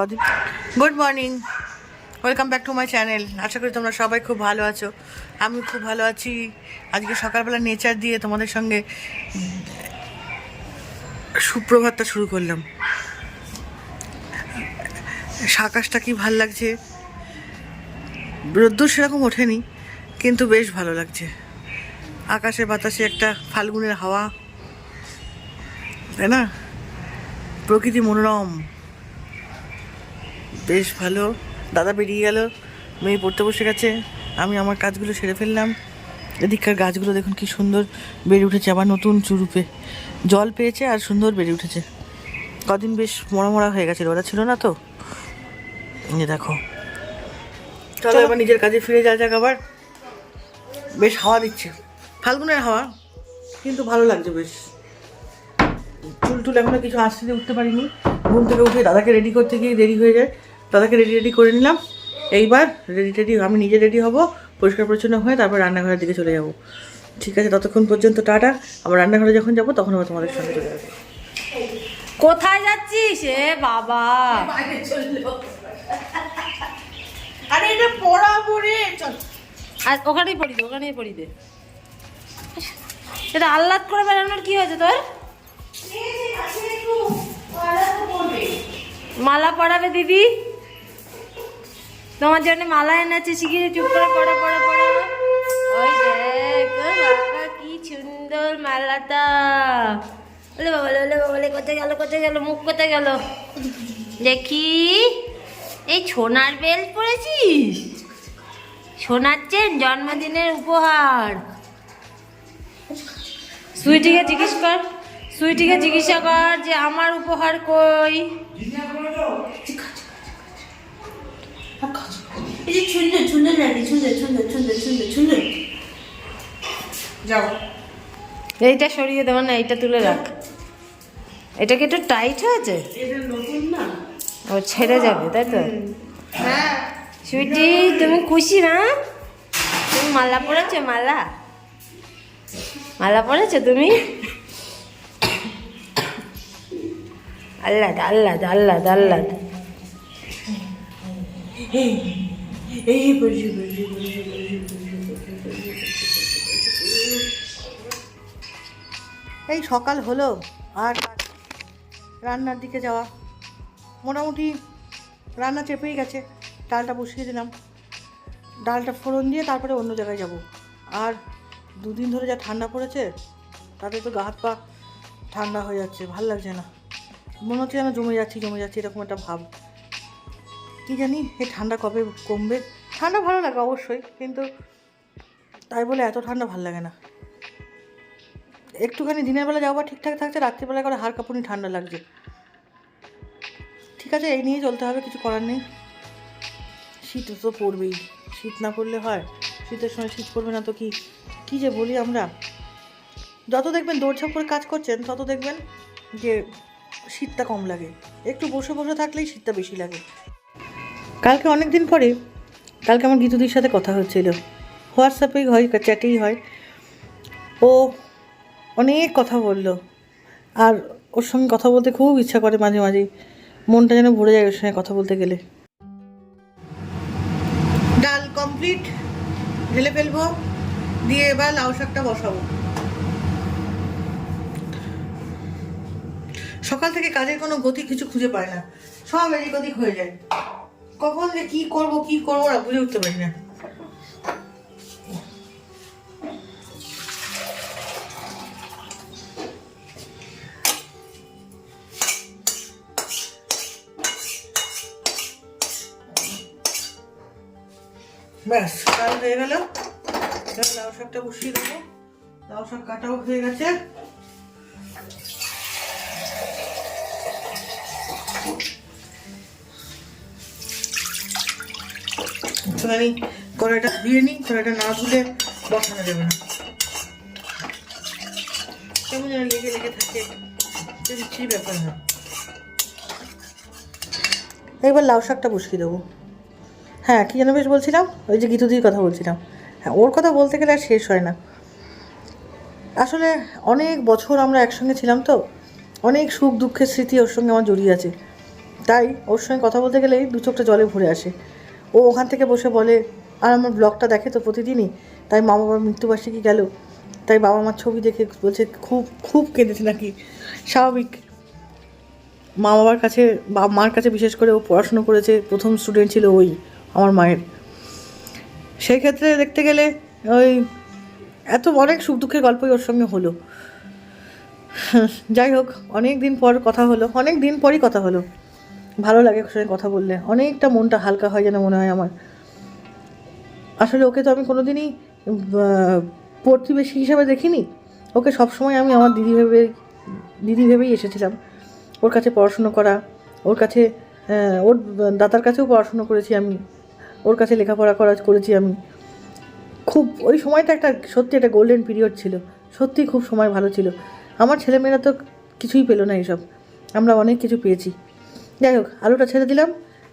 কদিন। Good morning, welcome back to my channel. আশা করি তোমরা সবাই খুব ভালো আছো, আমি খুব ভালো আছি। আজকে সকালবেলা নেচার দিয়ে তোমাদের সঙ্গে সুপ্রভাতটা শুরু করলাম। আকাশটা কি ভাল লাগছে, রোদ্দুর সেরকম ওঠেনি কিন্তু বেশ ভালো লাগছে। আকাশে বাতাসে একটা ফাল্গুনের হাওয়া, তাই না? প্রকৃতি মনোরম, বেশ ভালো। দাদা বেরিয়ে গেল, মেয়ে পড়তে বসে গেছে, আমি আমার কাজগুলো সেরে ফেললাম। এদিককার গাছগুলো দেখুন কি সুন্দর বেড়ে উঠেছে, আবার নতুন চুরুপে জল পেয়েছে আর সুন্দর বেড়ে উঠেছে। কদিন বেশ মরা মরা হয়ে গেছে, ওরা ছিল না তো। দেখো, চলো এবার নিজের কাজে ফিরে যাওয়া যাক। আবার বেশ হাওয়া দিচ্ছে, ফাল্গুনের হাওয়া, কিন্তু ভালো লাগছে বেশ। চুল টুল এখনো কিছু আসতে দিয়ে উঠতে পারিনি, ঘুম থেকে উঠে দাদাকে রেডি করতে গিয়ে দেরি হয়ে যায়। দাদাকে রেডি করে নিলাম। এইবার রেডি আমি নিজে রেডি হব, পরিষ্কার পরিচ্ছন্ন হয়ে তারপর রান্নাঘরের দিকে চলে যাব। ঠিক আছে, ততক্ষণ পর্যন্ত টাটা। আবার রান্নাঘরে যখন যাব তখন আবার তোমাদের সঙ্গে চলে যাবো। কোথায় যাচ্ছিস? এ বাবা, আরে এটা পড়াবো রে, চল। আর ওখানেই পড়ি দে, ওখানেই পড়ি দে। এটা আহ্লাদ করে বেড়ানোর কি হয়েছে তোর? মালা পড়াবে দিদি, তোমার জন্য মালা এনেছে, শিখিয়ে চুপ করে পড়া পড়া পড়া। ওই দেখ বাবা, কি সুন্দর মালাটা। বলে বাবা, বলে বলে কোথায় গেল, কোথায় গেল, মুখ কোথায় গেল দেখি। এই সোনার বেল পড়েছিস? সোনার চেন, জন্মদিনের উপহার। সুইটিকে জিজ্ঞেস কর, সুইটিকে জিজ্ঞাসা কর যে আমার উপহার কই। যাও, এইটা সরিয়ে দেবো না, এইটা তুলে রাখ। এটা কি একটু টাইট হয়েছে? ও ছেড়ে যাবে, তাই তো? হ্যাঁ। সুইটি তুমি খুশি না? তুমি মালা পরেছো? মালা মালা পরেছো তুমি? আল্লাদ আল্লাদ আল্লাদ আল্লাদ। এই সকাল হলো আর রান্নার দিকে যাওয়া। মোটামুটি রান্না চেপেই গেছে, ডালটা বসিয়ে দিলাম। ডালটা ফোড়ন দিয়ে তারপরে অন্য জায়গায় যাব। আর দুদিন ধরে যা ঠান্ডা পড়েছে তাতে তো গা হাত পা ঠান্ডা হয়ে যাচ্ছে, ভাল লাগছে না। মনে হচ্ছে যেন জমে যাচ্ছি এরকম একটা ভাব। কী জানি এই ঠান্ডা কবে কমবে। ঠান্ডা ভালো লাগে অবশ্যই, কিন্তু তাই বলে এত ঠান্ডা ভালো লাগে না। একটুখানি দিনের বেলা যাওয়া ঠিকঠাক থাকছে, রাত্রিবেলা করে হাড় কাঁপুনি ঠান্ডা লাগছে। ঠিক আছে, এই নিয়ে চলতে হবে, কিছু করার নেই। শীত তো পড়বেই, শীত না পড়লে হয়? শীতের সময় শীত পড়বে না তো কী যে বলি আমরা। যত দেখবেন দৌড়ঝাঁপ করে কাজ করছেন তত দেখবেন যে শীতটা কম লাগে। একটু বসে বসে থাকলেই শীতটা বেশি লাগে। কালকে অনেক দিন পরে আমার গীতুদির সাথে কথা হচ্ছিল, হোয়াটসঅ্যাপেই হয়, চ্যাটেই হয়। ও অনেক কথা বললো, আর ওর সঙ্গে কথা বলতে খুব ইচ্ছা করে মাঝে মাঝেই, মনটা যেন ভরে যায় ওর সঙ্গে কথা বলতে গেলে। ডাল কমপ্লিট, ঢেলে ফেলবো, দিয়ে এবার লাউ শাকটা বসাবো। সকাল থেকে কাজের কোনো গতি কিছু খুঁজে পায় না, সব এদিক ওদিক হয়ে যায়। কখন যে কী করবো না বুঝে উঠতে পারি না। ব্যাস, কাজ হয়ে গেল। লাউ শাকটা বসিয়ে দেবো। লাউ শাক কাটাও হয়ে গেছে। একটুখানি কড়াইটা ধুয়ে নিই, কড়াইটা না ধুলে বসানো যাবে না, কেমন যেন লেগে লেগে থাকে, কিছুই ব্যাপার না। এবার লাউ শাকটা বসিয়ে দেবো। হ্যাঁ, কী যেন বেশ বলছিলাম, ওই যে গীতুদির কথা বলছিলাম। হ্যাঁ, ওর কথা বলতে গেলে আর শেষ হয় না। আসলে অনেক বছর আমরা একসঙ্গে ছিলাম তো, অনেক সুখ দুঃখের স্মৃতি ওর সঙ্গে আমার জড়িয়ে আছে। তাই ওর সঙ্গে কথা বলতে গেলেই দু চোখটা জলে ভরে আসে। ও ওখান থেকে বসে বলে, আর আমার ব্লগটা দেখে তো প্রতিদিনই, তাই মা বাবার মৃত্যুবার্ষিকী গেল, তাই বাবা মার ছবি দেখে বলছে খুব খুব কেঁদেছে নাকি। স্বাভাবিক, মা বাবার কাছে, মার কাছে বিশেষ করে ও পড়াশুনো করেছে, প্রথম স্টুডেন্ট ছিল ওই আমার মায়ের। সেই ক্ষেত্রে দেখতে গেলে ওই এত অনেক সুখ দুঃখের গল্পই ওর সঙ্গে হলো। যাই হোক, অনেক দিন পর কথা হলো, অনেক দিন পরই কথা হলো। ভালো লাগে ওর সঙ্গে কথা বললে, অনেকটা মনটা হালকা হয় যেন মনে হয় আমার। আসলে ওকে তো আমি কোনোদিনই প্রতিবেশী হিসাবে দেখিনি, ওকে সবসময় আমি আমার দিদি ভেবেই এসেছিলাম। ওর কাছে পড়াশুনো করা, ওর কাছে ওর দাদার কাছেও পড়াশুনো করেছি আমি, ওর কাছে লেখাপড়া করেছি আমি। খুব ওই সময়টা একটা সত্যি একটা গোল্ডেন পিরিয়ড ছিল, সত্যিই খুব সময় ভালো ছিল। আমার ছেলেমেয়েরা তো কিছুই পেলো না এইসব, আমরা অনেক কিছু পেয়েছি। যাই হোক, আলুটা ছেড়ে দিলাম।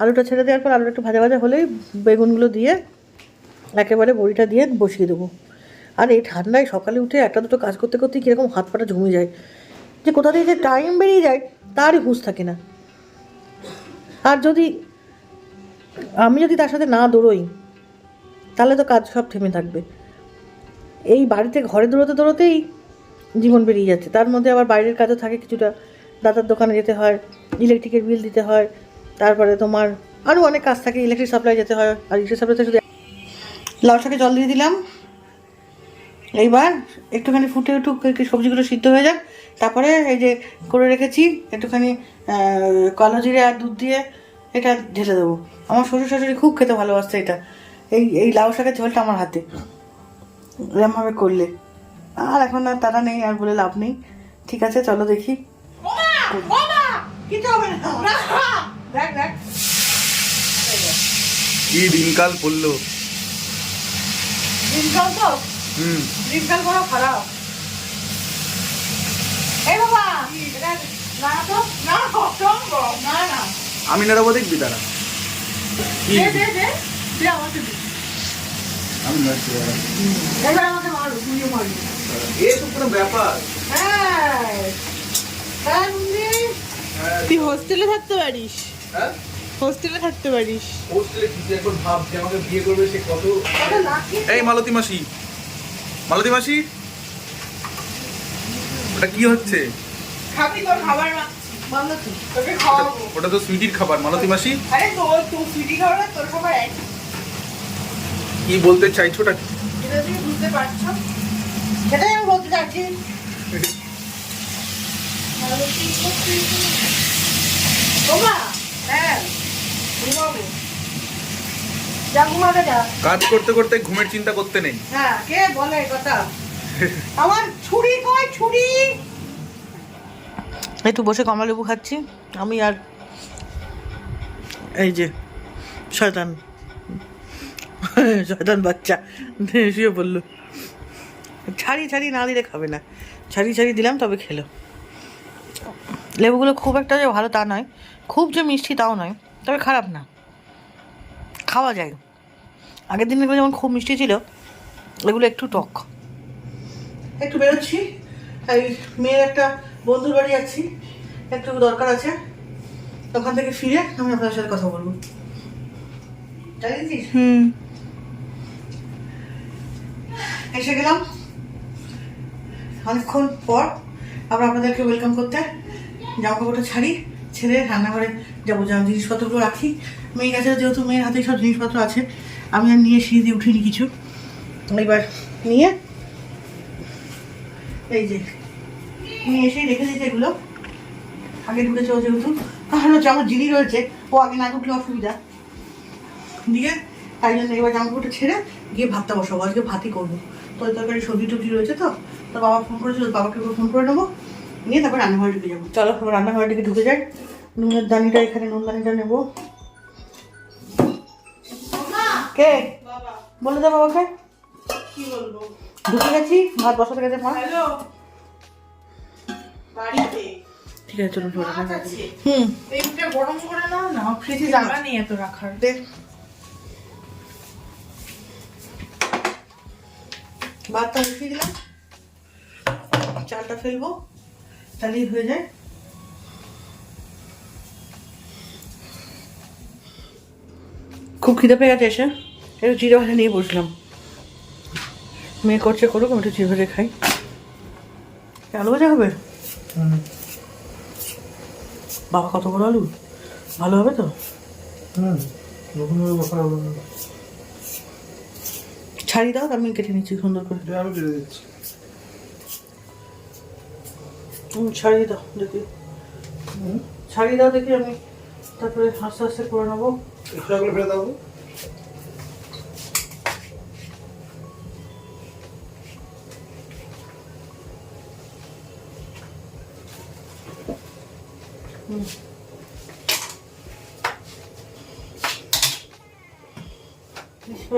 আলুটা ছেড়ে দেওয়ার পর আলুটা একটু ভাজা ভাজা হলেই বেগুনগুলো দিয়ে একেবারে বড়িটা দিয়ে বসিয়ে দেবো। আর এই ঠান্ডায় সকালে উঠে একটা দুটো কাজ করতে করতেই কীরকম হাত পাটা ঝুমে যায়, যে কোথা থেকে যে টাইম বেরিয়ে যায় তারই হুঁশ থাকে না। আর আমি যদি তার সাথে না দৌড়ই তাহলে তো কাজ সব থেমে থাকবে। এই বাড়িতে ঘরে দৌড়োতেই জীবন বেরিয়ে যাচ্ছে, তার মধ্যে আবার বাইরের কাজও থাকে কিছুটা, দাদার দোকানে যেতে হয়, ইলেকট্রিকের বিল দিতে হয়, তারপরে তোমার আরও অনেক কাজ থাকে, ইলেকট্রিক সাপ্লাই যেতে হয়। আর ইলেকট্রিক সাপ্লাইতে শুধু লাউ শাকে জল দিয়ে দিলাম। এইবার একটুখানি ফুটে উঠুক, সবজিগুলো সিদ্ধ হয়ে যাক, তারপরে এই যে করে রেখেছি একটুখানি কালো জিরে আর দুধ দিয়ে এটা ঢেলে দেবো। আমার শ্বশুর শাশুড়ি খুব খেতে ভালোবাসছে এটা, এই লাউ শাকের ঝোলটা আমার হাতে এরমভাবে করলে। আর এখন আর তারা নেই, আর বলে লাভ নেই। ঠিক আছে, চলো দেখি। কি দিনকাল পড়লো। দিনকাল তো দিনকাল বড় খারাপ। এই বাবা, না তো না, না না আমি নাড়াবো, দেখবি তারা আমি নাড়ছি দাঁড়া। এবার আমাকে মারো, তুইও মারবি। এ তো কোনো ব্যাপার। তুই হোস্টেলে থাকতে পারিস, হ্যাঁ, হোস্টেলে থাকতে পারিস। হোস্টেলে কি একবার ভাব যে আমাকে বিয়ে করবে সে কত। এই মালতী মাসি, মালতী মাসি, ওটা কি হচ্ছে? খাবি তোর খাবার মাগছি, তোকে খাওয়াবো। ওটা তো সুইটির খাবার মালতী মাসি। আরে তুই সুইটি খাবার না, তোর খাবার একই। কি বলতে চাইছো ওটা? এটা তুমি বুঝতে পারছো? সেটাই আমি বলতে চাচ্ছি। বাবা, হ্যাঁ ঘুমাবো। যা ঘুমাবে যা। কাজ করতে করতে ঘুমের চিন্তা করতে নেই। হ্যাঁ, কে বলে এই কথা? আমার ছুরি কই, ছুরি? একটু বসে কমলা লেবু খাচ্ছি আমি, আর এই যে শয়তান শয়তান বাচ্চা শুয়ে পড়লো। ছাড়ি না দিলে খাবে না, ছাড়ি দিলাম তবে খেলো। লেবুগুলো খুব একটা যে ভালো তা নয়, খুব যে মিষ্টি তাও নয়, তবে খারাপ না, খাওয়া যায়। আগের দিনগুলো যেমন খুব মিষ্টি ছিল, এগুলো একটু টক। একটু বেরোচ্ছি, এই মেয়ের একটা বন্ধুর বাড়ি যাচ্ছি, একটু দরকার আছে, ওখান থেকে ফিরে আমি আপনার সাথে কথা বলবো। জানিস? এসে গেলাম অনেকক্ষণ পর, আবার আপনাদেরকে ওয়েলকাম করতে। জামা কাপড়টা ছাড়ি, ছেড়ে রান্নাঘরে যাবো, জিনিসপত্রগুলো রাখি। মেয়ের কাছে যেহেতু মেয়ের হাতে সব জিনিসপত্র আছে, আমি আর নিয়ে সিঁড়ি দিয়ে উঠিনি কিছু। এবার নিয়ে এই যে নিয়ে এসেই রেখে দিয়েছে এগুলো, আগে ঢুকেছে ও যেহেতু, কারণ হচ্ছে আমার জিনিস রয়েছে, ও আগে না ঢুকলে অসুবিধা দিয়ে, তাই জন্য এবার জামা কাপড়টা ছেড়ে গিয়ে ভাতটা বসাবো। আজকে ভাতই করবো, তরকারি সবজি টবজি রয়েছে তো বাবা ফোন করেছিল, বাবাকে ফোন করে নেবো, নিয়ে তারপর রান্নাঘরে ঢুকে যাবো। চলো রান্নাঘরের দিকে ঢুকে যাই। নুনের দানিটা এখানে, নুন দানিটা নেবো। কে বলে দাও বাবাকে, কি বলবো? ঢুকে গেছি, ভাত বসাতে গেছে মা। হ্যালো, বাড়িতে ঠিক আছে চলুন মাছ আছে। হুম, এইটা গরম করে নাও না, ফ্রিজে জায়গা নেই এত রাখার। দেখ ভাতটা বসিয়ে দিলাম, চালটা ফেলবো, তাহলেই হয়ে যায়। খুব খিদে পেয়ে গেছে এসে একটু চিড়ে ভাজা নিয়ে বসলাম। মেয়ে করছে করুক, আমি একটু চিড়ে ভাজা খাই। আলু ভাজা হবে? বাবা কত বড় আলু, ভালো হবে তো? ছাড়ি দাও, আমি কেটে নিচ্ছি সুন্দর করে। আমি কেটে দিচ্ছি। ছাড়িয়ে দাও দেখি, ছাড়িয়ে দাও দেখি, আমি তারপরে আস্তে আস্তে করে নেবো। খোসাগুলো ফেলে দাও।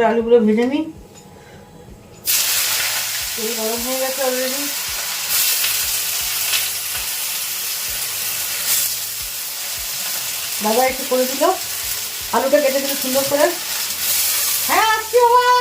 আলুগুলো ভেজে নিই, তেল গরম হয়ে গেছে অলরেডি। বাবা একটু করে দিল, আলুটা কেটে দিল সুন্দর করে। হ্যাঁ আসছি বাবা।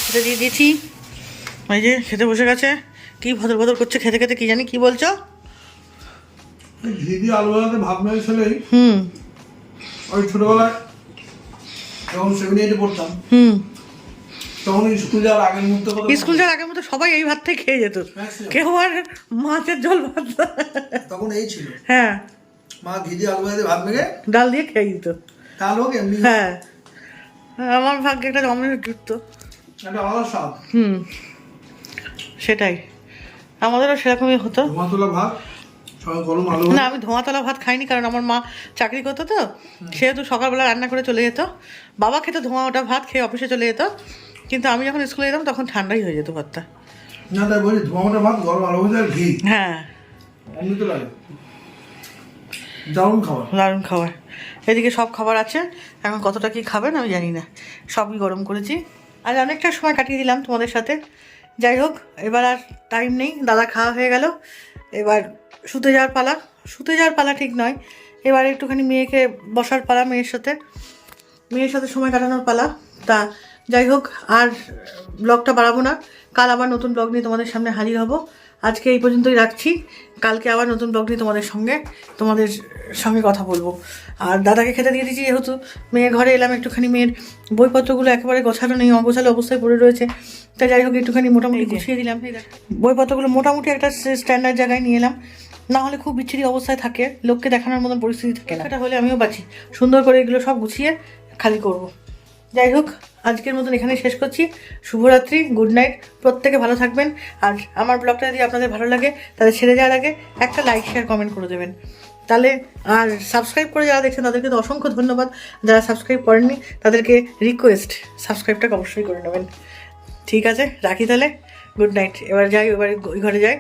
খেতে দিয়ে দিয়েছি, ওই যে খেতে বসে গেছে। কি ভদর ভদর করছে খেতে খেতে, কি জানি কি বলছো? ঘি দিয়ে আলু ভাজাতে ভাত মেরেছিলেই হুম ওই ছোটবেলায় যখন 7-8 পড়তাম হুম তখন স্কুল যাওয়ার আগের মুহূর্তে স্কুল যাওয়ার আগের মতো সবাই এই ভাতটাই খেয়ে যেত, কেউ আর মাছের ঝোল ভাত না। তখন এই ছিল, হ্যাঁ মা ঘি দিয়ে আলু ভাজাতে ভাত মেরে ডাল দিয়ে খেয়ে দিত। ডাল হোক এমনি হোক, হ্যাঁ আমার ভাগ্যে একটা অমলেট জুটতো। একটা আলাদা স্বাদ। সেটাই আমাদেরও সেরকমই হতো। ধোঁয়াতলা ভাত সবাই গরম আলু না আমি ধোঁয়াতলা ভাত খাইনি, কারণ আমার মা চাকরি করতো তো, সেহেতু সকালবেলা রান্না করে চলে যেত। বাবা খেতে ধোঁয়া ওটা ভাত খেয়ে অফিসে চলে যেত, কিন্তু আমি যখন স্কুলে যেতাম তখন ঠান্ডাই হয়ে যেত ভাতটা। না তাই বলি ধোঁয়াটা ভাত গরম আলু ভাজা আর ঘি হ্যাঁ এমনি তো লাগে দারুণ খাবার। দারুণ খাবার। এদিকে সব খাবার আছে, এখন কতটা কি খাবেন আমি জানি না, সবই গরম করেছি। আজ অনেকটা সময় কাটিয়ে দিলাম তোমাদের সাথে। যাই হোক, এবার আর টাইম নেই, দাদা খাওয়া হয়ে গেল, এবার শুতে যাওয়ার পালা। শুতে যাওয়ার পালা ঠিক নয়, এবার একটুখানি মেয়েকে বসার পালা, মেয়ের সাথে সময় কাটানোর পালা। তা যাই হোক, আর ব্লগটা বাড়াবো না, কাল আবার নতুন ব্লগ নিয়ে তোমাদের সামনে হাজির হব। আজকে এই পর্যন্তই রাখছি, কালকে আবার নতুন ব্লগ নিয়ে তোমাদের সঙ্গে কথা বলবো। আর দাদাকে খেতে দিয়ে দিয়েছি, যেহেতু মেয়ে ঘরে এলাম, একটুখানি মেয়ের বইপত্রগুলো একেবারে গোছানো নেই, অগোছালো অবস্থায় পড়ে রয়েছে। তাই যাই হোক একটুখানি মোটামুটি গুছিয়ে দিলাম, বইপত্রগুলো মোটামুটি একটা স্ট্যান্ডার্ড জায়গায় নিয়ে এলাম, না হলে খুব বিচ্ছিরি অবস্থায় থাকে, লোককে দেখানোর মতন পরিস্থিতি থাকে না। এটা হলে আমিও বাঁচি, সুন্দর করে এগুলো সব গুছিয়ে খালি করব। যাই হোক, আজকের মতন এখানেই শেষ করছি। শুভরাত্রি, গুড নাইট, প্রত্যেকে ভালো থাকবেন। আর আমার ব্লগটা যদি আপনাদের ভালো লাগে তাহলে ছেড়ে যাওয়ার আগে একটা লাইক শেয়ার কমেন্ট করে দেবেন তাহলে। আর সাবস্ক্রাইব করে যারা দেখছেন তাদেরকে তো অসংখ্য ধন্যবাদ, যারা সাবস্ক্রাইব করেননি তাদেরকে রিকোয়েস্ট সাবস্ক্রাইবটাকে অবশ্যই করে নেবেন। ঠিক আছে, রাখি তাহলে, গুড নাইট। এবার যাই, এবার ওই ঘরে যাই।